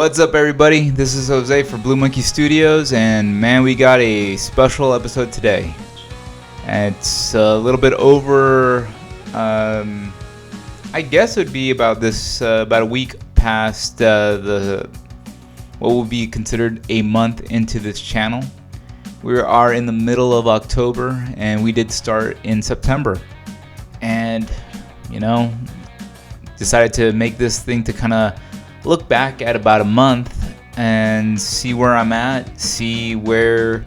What's up, everybody? This is Jose for Blue Monkey Studios, and man, we got a special episode today. It's a little bit over, I guess it would be about a week past what will be considered a month into this channel. We are in the middle of October, and we did start in September. And, decided to make this thing to kind of look back at about a month and see where I'm at, see where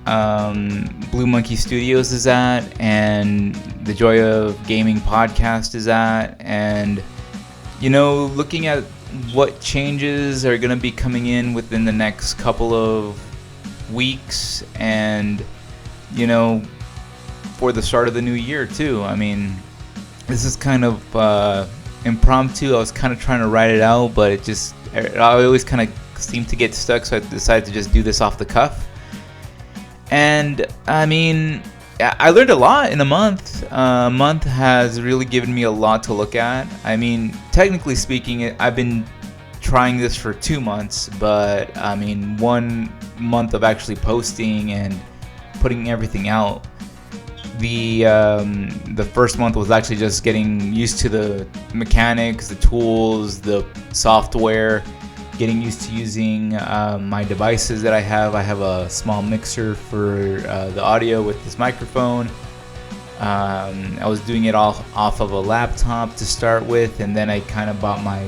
Blue Monkey Studios is at, and the Joy of Gaming podcast is at, and looking at what changes are going to be coming in within the next couple of weeks, and for the start of the new year too. I mean, this is kind of impromptu. I was kind of trying to write it out, but I always kind of seem to get stuck, so I decided to just do this off the cuff. And I mean, I learned a lot in a month. A month has really given me a lot to look at. I mean, technically speaking, I've been trying this for 2 months, but I mean, 1 month of actually posting and putting everything out. The first month was actually just getting used to the mechanics, the tools, the software, getting used to using my devices that I have. I have a small mixer for the audio with this microphone. I was doing it all off of a laptop to start with, and then I kind of bought my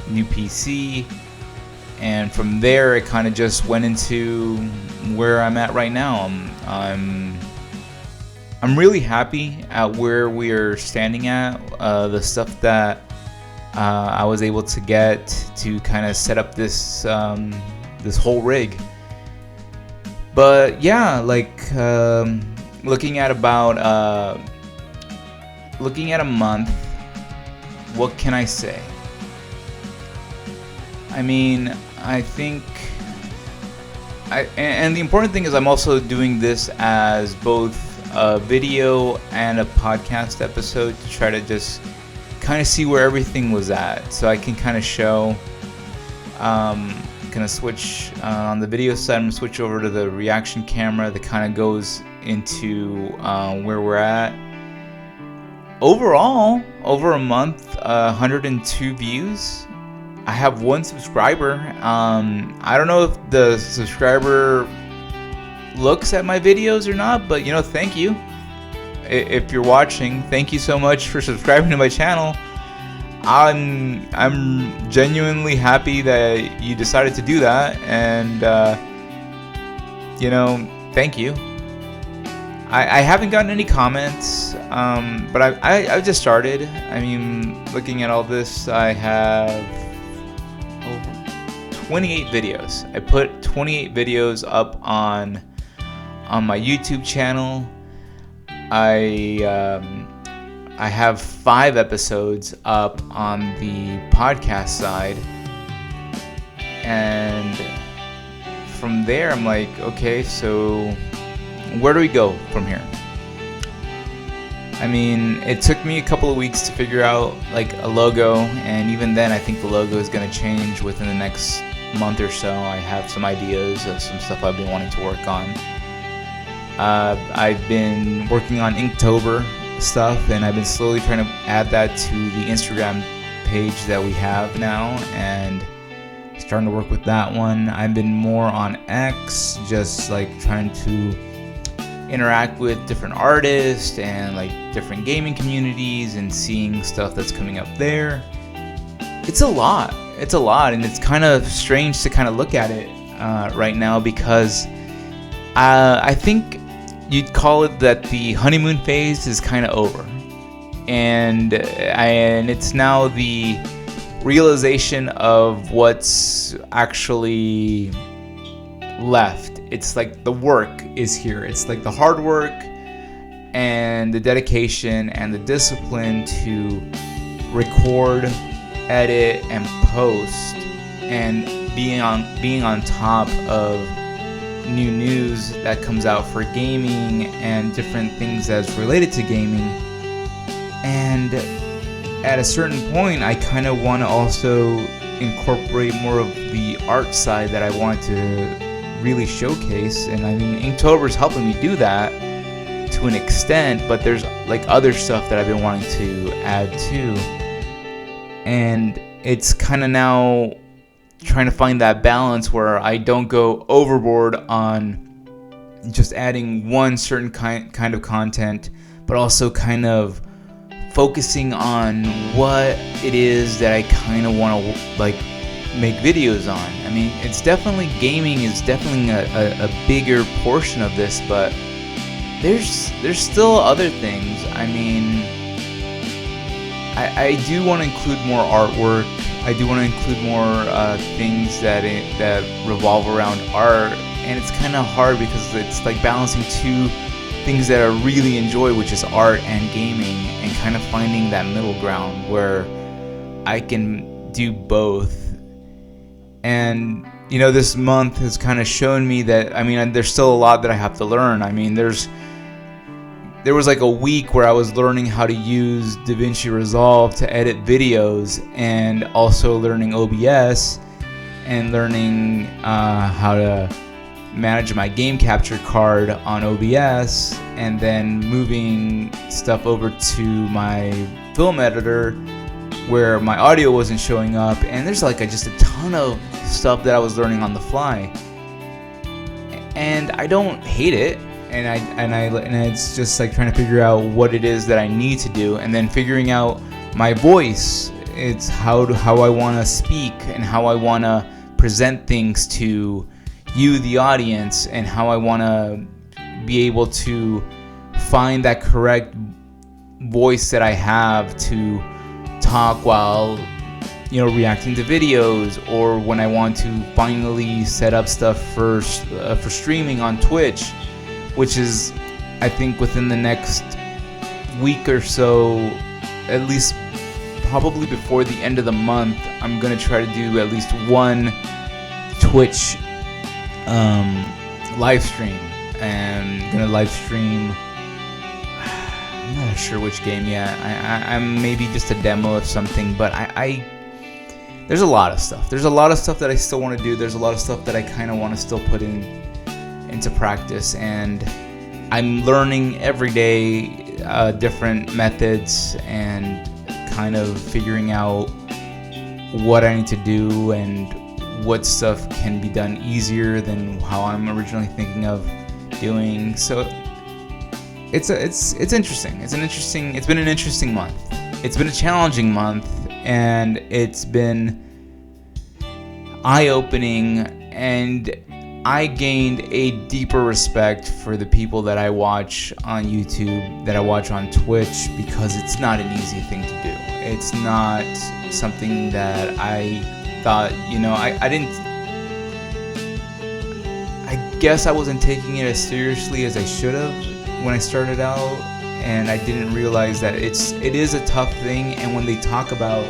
new PC, and from there it kind of just went into where I'm at right now. I'm really happy at where we are standing at. The stuff that I was able to get to kind of set up this whole rig. But yeah, looking at a month, what can I say? I mean, I think and the important thing is I'm also doing this as both a video and a podcast episode to try to just kind of see where everything was at, so I can kind of show kind of switch on the video side. I'm gonna switch over to the reaction camera that kind of goes into where we're at. Overall, over a month, 102 views. I have 1 subscriber. I don't know if the subscriber looks at my videos or not, but thank you. If you're watching, thank you so much for subscribing to my channel. I'm genuinely happy that you decided to do that, and thank you. I haven't gotten any comments, but I've just started. I mean, looking at all this, I have over 28 videos. I put 28 videos up on my YouTube channel. I have 5 episodes up on the podcast side, and from there I'm like, okay, so where do we go from here? I mean, it took me a couple of weeks to figure out a logo, and even then I think the logo is going to change within the next month or so. I have some ideas of some stuff I've been wanting to work on. I've been working on Inktober stuff, and I've been slowly trying to add that to the Instagram page that we have now, and starting to work with that one. I've been more on X, just trying to interact with different artists and different gaming communities and seeing stuff that's coming up there. It's a lot, and it's kind of strange to kind of look at it right now, because I think you'd call it that the honeymoon phase is kind of over, and it's now the realization of what's actually left. It's the work is here. It's the hard work and the dedication and the discipline to record, edit, and post, and being on top of new news that comes out for gaming and different things that's related to gaming. And at a certain point, I kind of want to also incorporate more of the art side that I wanted to really showcase. And I mean, Inktober's helping me do that to an extent, but there's like other stuff that I've been wanting to add too. And it's kind of now trying to find that balance where I don't go overboard on just adding one certain kind of content, but also kind of focusing on what it is that I kind of want to like make videos on. I mean, it's definitely, gaming is definitely a bigger portion of this, but there's still other things. I mean, I do want to include more artwork. I do want to include more things that revolve around art, and it's kind of hard because it's like balancing two things that I really enjoy, which is art and gaming, and kind of finding that middle ground where I can do both. And you know, this month has kind of shown me that, I mean, there's still a lot that I have to learn. I mean, there was like a week where I was learning how to use DaVinci Resolve to edit videos, and also learning OBS and learning how to manage my game capture card on OBS, and then moving stuff over to my film editor where my audio wasn't showing up. And there's like just a ton of stuff that I was learning on the fly, and I don't hate it. And it's just like trying to figure out what it is that I need to do, and then figuring out my voice. It's how I want to speak and how I want to present things to you, the audience, and how I want to be able to find that correct voice that I have to talk while, you know, reacting to videos, or when I want to finally set up stuff for streaming on Twitch, which is, I think, within the next week or so, at least probably before the end of the month, I'm going to try to do at least one Twitch live stream. And I'm going to live stream, I'm not sure which game yet. I'm maybe just a demo of something, but there's a lot of stuff. There's a lot of stuff that I still want to do. There's a lot of stuff that I kind of want to still put into practice, and I'm learning every day different methods and kind of figuring out what I need to do and what stuff can be done easier than how I'm originally thinking of doing. So it's interesting. It's been an interesting month. It's been a challenging month, and it's been eye-opening, and I gained a deeper respect for the people that I watch on YouTube, that I watch on Twitch, because it's not an easy thing to do. It's not something that I thought, you know, I guess I wasn't taking it as seriously as I should have when I started out, and I didn't realize that it is a tough thing. And when they talk about,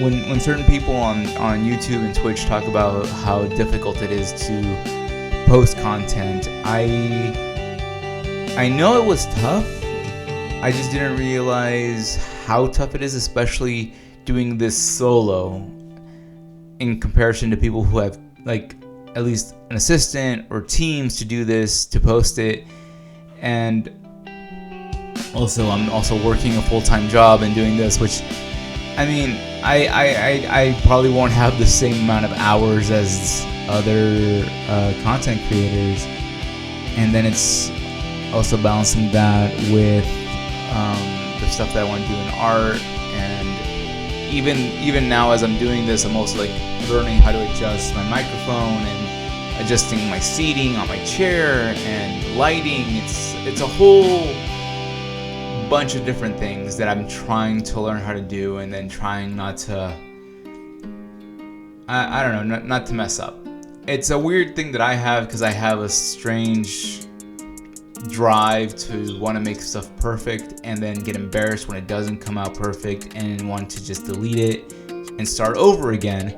when certain people on YouTube and Twitch talk about how difficult it is to post content, I know it was tough. I just didn't realize how tough it is, especially doing this solo in comparison to people who have like at least an assistant or teams to do this, to post it. And also, I'm also working a full-time job and doing this, which, I mean, I probably won't have the same amount of hours as other content creators. And then it's also balancing that with the stuff that I want to do in art. And even now, as I'm doing this, I'm also like learning how to adjust my microphone and adjusting my seating on my chair and lighting. It's a whole bunch of different things that I'm trying to learn how to do, and then trying not to, I don't know, not to mess up. It's a weird thing that I have, because I have a strange drive to want to make stuff perfect and then get embarrassed when it doesn't come out perfect and want to just delete it and start over again.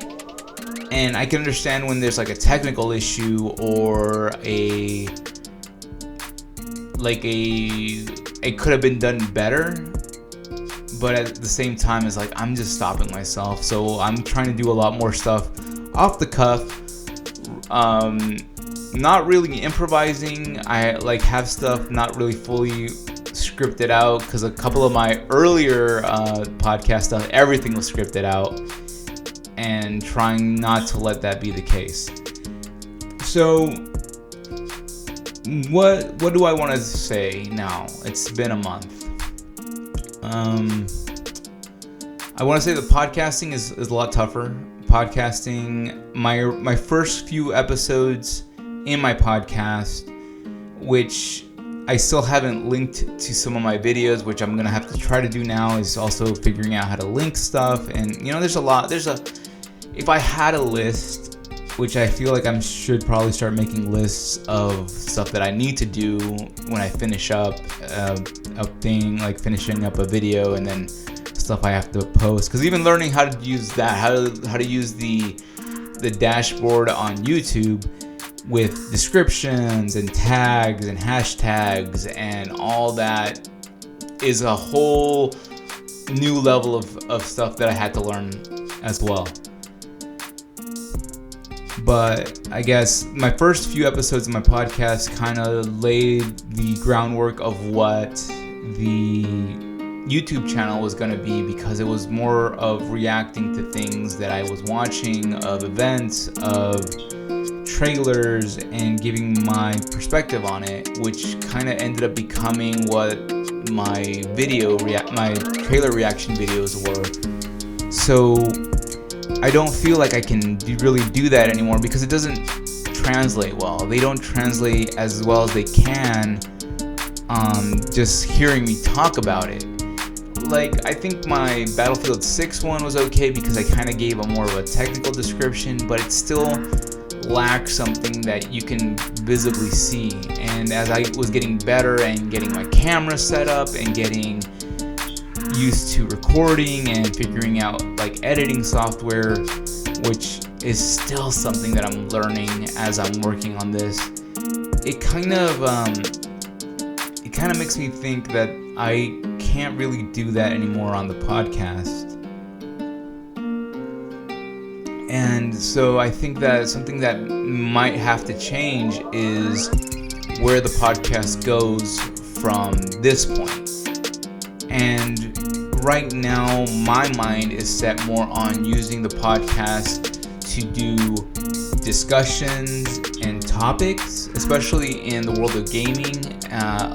And I can understand when there's like a technical issue or it could have been done better, but at the same time, it's like I'm just stopping myself. So I'm trying to do a lot more stuff off the cuff. Not really improvising. I like have stuff not really fully scripted out, because a couple of my earlier podcast stuff, everything was scripted out, and trying not to let that be the case. So what do I want to say now? It's been a month. I want to say the podcasting is a lot tougher. Podcasting, my first few episodes in my podcast, which I still haven't linked to some of my videos, which I'm gonna have to try to do now, is also figuring out how to link stuff. And if I had a list, which I feel like I should probably start making lists of stuff that I need to do when I finish up a thing, like finishing up a video, and then stuff I have to post. Because even learning how to use that, how to use the dashboard on YouTube with descriptions and tags and hashtags and all that, is a whole new level of stuff that I had to learn as well. But I guess my first few episodes of my podcast kind of laid the groundwork of what the YouTube channel was going to be, because it was more of reacting to things that I was watching, of events, of trailers, and giving my perspective on it, which kind of ended up becoming what my trailer reaction videos were. So I don't feel like I can really do that anymore, because it doesn't translate well. They don't translate as well as they can just hearing me talk about it. Like, I think my Battlefield 6 one was okay, because I kind of gave a more of a technical description, but it still lacks something that you can visibly see. And as I was getting better and getting my camera set up and getting used to recording and figuring out like editing software, which is still something that I'm learning as I'm working on this, it kind of makes me think that I can't really do that anymore on the podcast. And so I think that something that might have to change is where the podcast goes from this point. And right now, my mind is set more on using the podcast to do discussions and topics, especially in the world of gaming,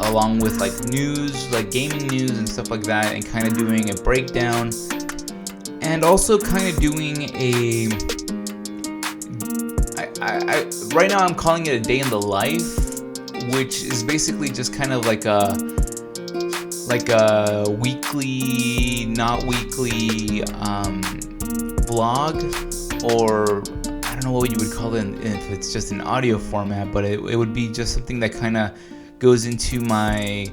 along with like news, like gaming news and stuff like that, and kind of doing a breakdown, and also kind of doing right now I'm calling it a day in the life, which is basically just kind of like a weekly, not weekly vlog, or I don't know what you would call it if it's just an audio format, but it would be just something that kind of goes into my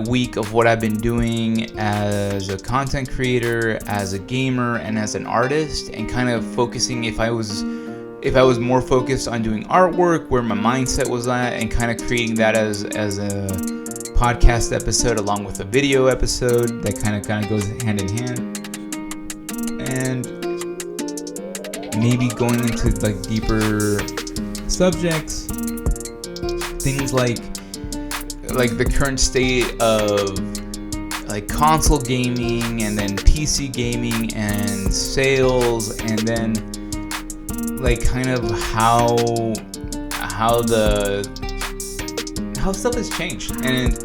week of what I've been doing as a content creator, as a gamer, and as an artist, and kind of focusing if I was more focused on doing artwork, where my mindset was at, and kind of creating that as a podcast episode along with a video episode that kind of goes hand in hand. And maybe going into like deeper subjects, things like the current state of like console gaming, and then PC gaming, and sales, and then like kind of how stuff has changed. And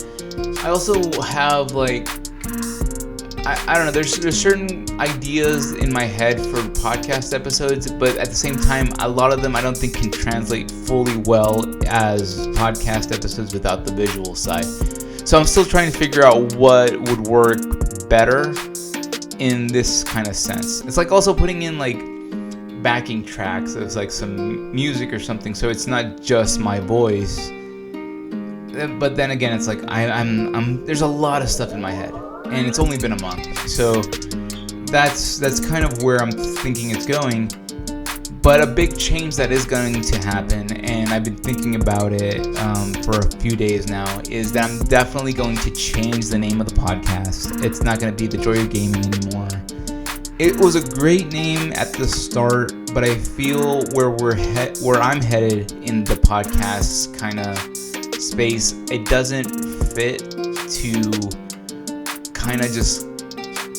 I also have like I don't know, there's certain ideas in my head for podcast episodes, but at the same time, a lot of them I don't think can translate fully well as podcast episodes without the visual side. So I'm still trying to figure out what would work better in this kind of sense. It's like also putting in like backing tracks of like some music or something, so it's not just my voice. But then again, it's like I'm there's a lot of stuff in my head, and it's only been a month, so that's kind of where I'm thinking it's going. But a big change that is going to happen, and I've been thinking about it for a few days now, is that I'm definitely going to change the name of the podcast. It's not going to be The Joy of Gaming anymore. It was a great name at the start, but I feel where I'm headed in the podcast kind of space, it doesn't fit to kind of just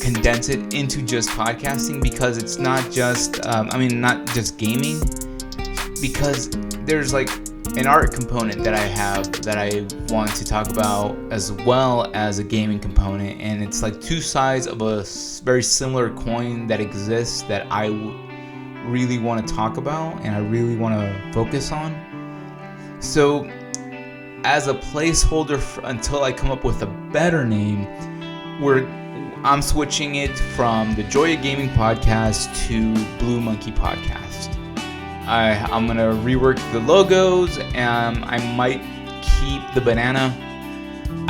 condense it into just podcasting, because it's not just not just gaming, because there's like an art component that I have that I want to talk about, as well as a gaming component, and it's like two sides of a very similar coin that exists that I really want to talk about and I really want to focus on. So as a placeholder until I come up with a better name, I'm switching it from the Joy of Gaming podcast to Blue Monkey Podcast. I'm going to rework the logos, and I might keep the banana.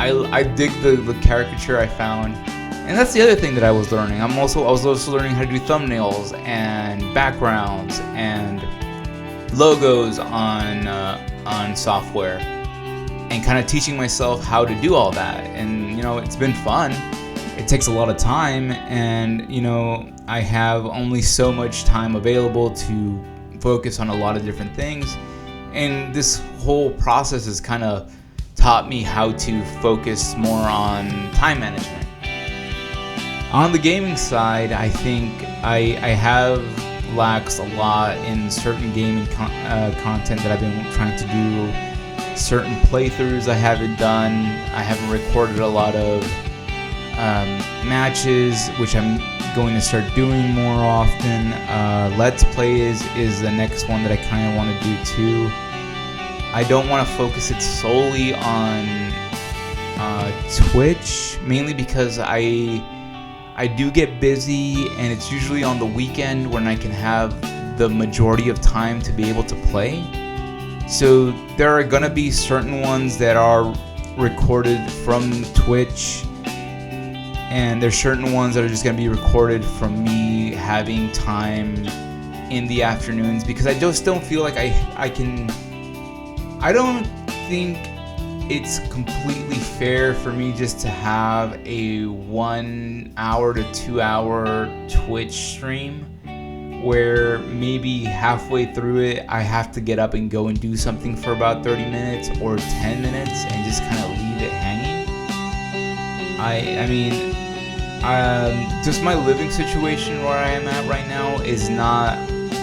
I dig the caricature I found. And that's the other thing that I was learning. I was also learning how to do thumbnails and backgrounds and logos on software, and kind of teaching myself how to do all that. And, it's been fun. It takes a lot of time, and I have only so much time available to focus on a lot of different things, and this whole process has kind of taught me how to focus more on time management. On the gaming side, I think I have lacked a lot in certain gaming content that I've been trying to do. Certain playthroughs I haven't done. I haven't recorded a lot of matches, which I'm going to start doing more often. Let's Plays is the next one that I kind of want to do too. I don't want to focus it solely on Twitch, mainly because I do get busy, and it's usually on the weekend when I can have the majority of time to be able to play. So there are going to be certain ones that are recorded from Twitch, and there's certain ones that are just going to be recorded from me having time in the afternoons, because I just don't feel like I don't think it's completely fair for me just to have a 1 hour to 2 hour Twitch stream where maybe halfway through it I have to get up and go and do something for about 30 minutes or 10 minutes and just kind of leave it hanging. I mean, just my living situation where I am at right now is not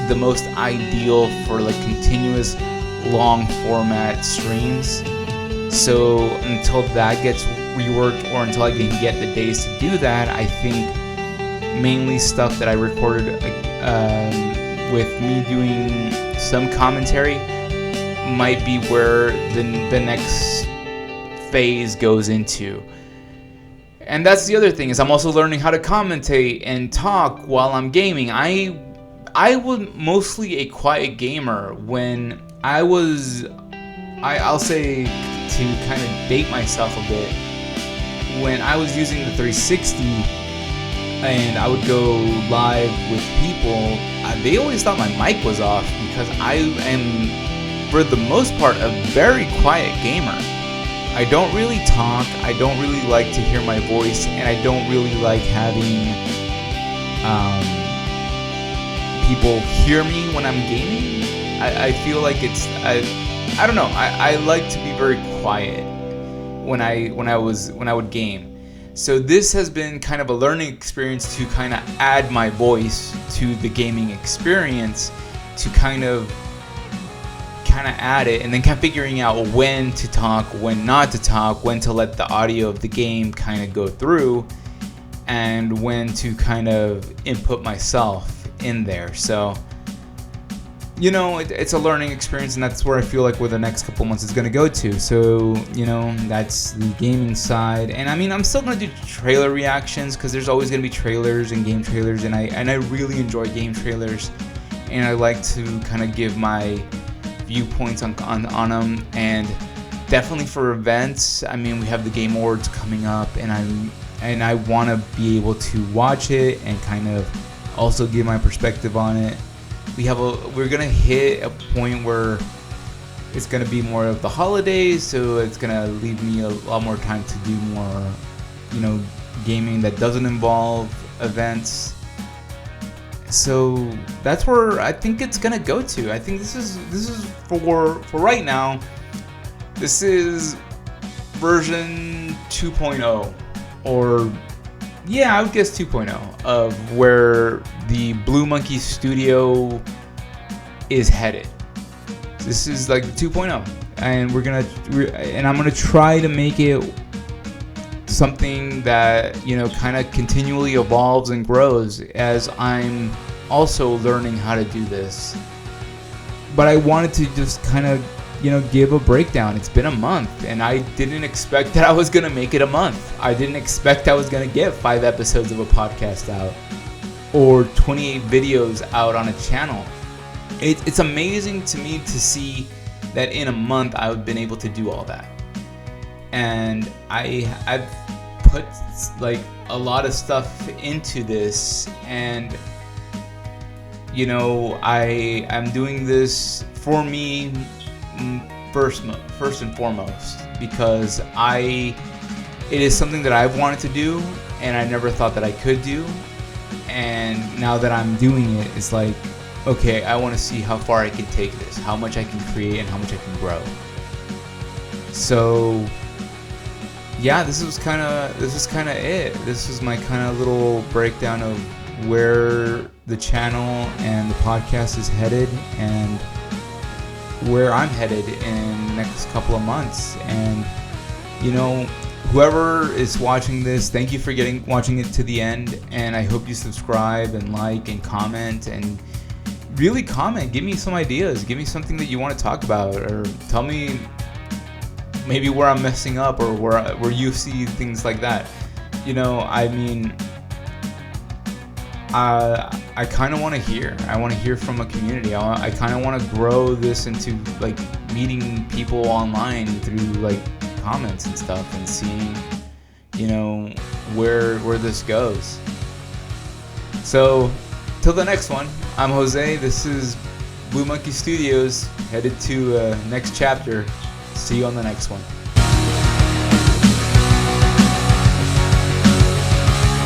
the most ideal for like continuous long format streams. So until that gets reworked, or until I can get the days to do that, I think mainly stuff that I recorded with me doing some commentary might be where the next phase goes into. And that's the other thing, is I'm also learning how to commentate and talk while I'm gaming. I was mostly a quiet gamer when I'll say, to kind of date myself a bit, when I was using the 360 and I would go live with people, they always thought my mic was off, because I am, for the most part, a very quiet gamer. I don't really talk, I don't really like to hear my voice, and I don't really like having people hear me when I'm gaming. I feel like I don't know. I like to be very quiet when I would game. So this has been kind of a learning experience to kind of add my voice to the gaming experience, to kind of add it, and then kind of figuring out when to talk, when not to talk, when to let the audio of the game kind of go through, and when to kind of input myself in there. So, it's a learning experience, and that's where I feel like where the next couple months is going to go to. So, that's the gaming side. And I mean, I'm still going to do trailer reactions, because there's always going to be trailers and game trailers, and I really enjoy game trailers, and I like to kind of give my viewpoints on them. And definitely for events, I mean, we have the Game Awards coming up, and I want to be able to watch it and kind of also give my perspective on it. we're gonna hit a point where it's gonna be more of the holidays, so it's gonna leave me a lot more time to do more, gaming that doesn't involve events. So that's where I think it's gonna go to. I think this is for right now. This is version 2.0, or I would guess 2.0 of where the Blue Monkey Studio is headed. This is like 2.0, and I'm gonna try to make it something that kind of continually evolves and grows as I'm also learning how to do this. But I wanted to just kind of give a breakdown. It's been a month, and I didn't expect that I was gonna make it a month. I didn't expect I was gonna get 5 episodes of a podcast out or 28 videos out on a channel. It's amazing to me to see that in a month I've been able to do all that. And I've put like a lot of stuff into this, and I'm doing this for me first and foremost, because it is something that I've wanted to do and I never thought that I could do. And now that I'm doing it, it's like, okay, I want to see how far I can take this, how much I can create and how much I can grow. So this is kind of it. This is my kind of little breakdown of where the channel and the podcast is headed, and where I'm headed in the next couple of months. And whoever is watching this, thank you for watching it to the end, and I hope you subscribe and like and comment, and really comment. Give me some ideas. Give me something that you want to talk about, or tell me maybe where I'm messing up, or where you see things like that. I kind of want to hear. I want to hear from a community. I kind of want to grow this into like meeting people online through like comments and stuff, and seeing where this goes. So till the next one, I'm Jose. This is Blue Monkey Studios, headed to next chapter. See you on the next one.